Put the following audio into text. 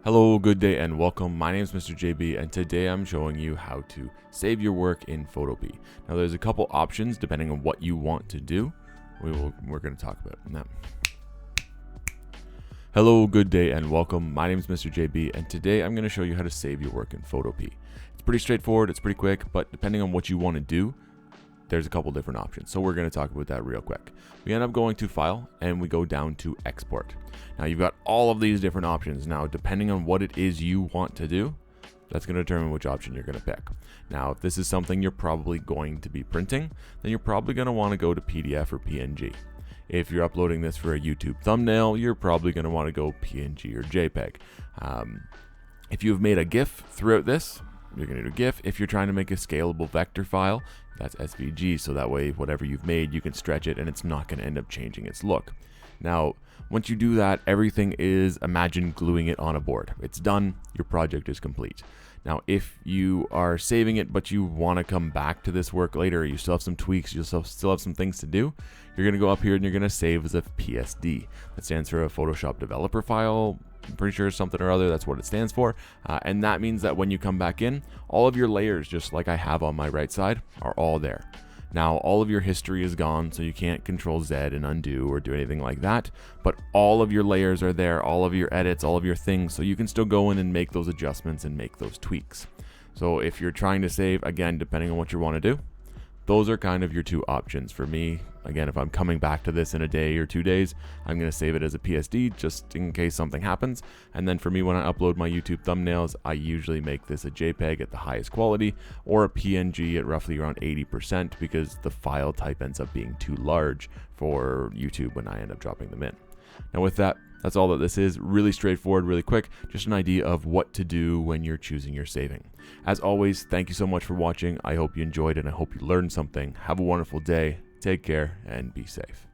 Hello, good day and welcome. My name is Mr. JB and today I'm showing you how to save your work in Photopea. Now there's a couple options depending on what you want to do. We're going to talk about now. Hello, good day and welcome. My name is Mr. JB and today I'm going to show you how to save your work in Photopea. It's pretty straightforward, it's pretty quick, but depending on what you want to do, there's a couple different options. So we're going to talk about that real quick. We end up going to File and we go down to Export. Now you've got all of these different options. Now, depending on what it is you want to do, that's going to determine which option you're going to pick. Now, if this is something you're probably going to be printing, then you're probably going to want to go to PDF or PNG. If you're uploading this for a YouTube thumbnail, you're probably going to want to go PNG or JPEG. If you've made a GIF throughout this, you're going to do GIF. If you're trying to make a scalable vector file, that's SVG, so that way whatever you've made, you can stretch it and it's not going to end up changing its look. Now, once you do that, everything is, imagine gluing it on a board. It's done, your project is complete. Now, if you are saving it, but you want to come back to this work later, you still have some tweaks, you still have some things to do, you're going to go up here and you're going to save as a PSD. That stands for a Photoshop developer file. I'm pretty sure something or other, that's what it stands for. And that means that when you come back in, all of your layers, just like I have on my right side, are all there. Now, all of your history is gone, so you can't Control Z and undo or do anything like that, but all of your layers are there, all of your edits, all of your things, so you can still go in and make those adjustments and make those tweaks. So if you're trying to save, again, depending on what you want to do, those are kind of your two options. For me, again, if I'm coming back to this in a day or 2 days, I'm going to save it as a PSD just in case something happens. And then for me, when I upload my YouTube thumbnails, I usually make this a JPEG at the highest quality or a PNG at roughly around 80% because the file type ends up being too large for YouTube when I end up dropping them in. Now with that, that's all that this is. Really straightforward, really quick. Just an idea of what to do when you're choosing your saving. As always, thank you so much for watching. I hope you enjoyed and I hope you learned something. Have a wonderful day. Take care and be safe.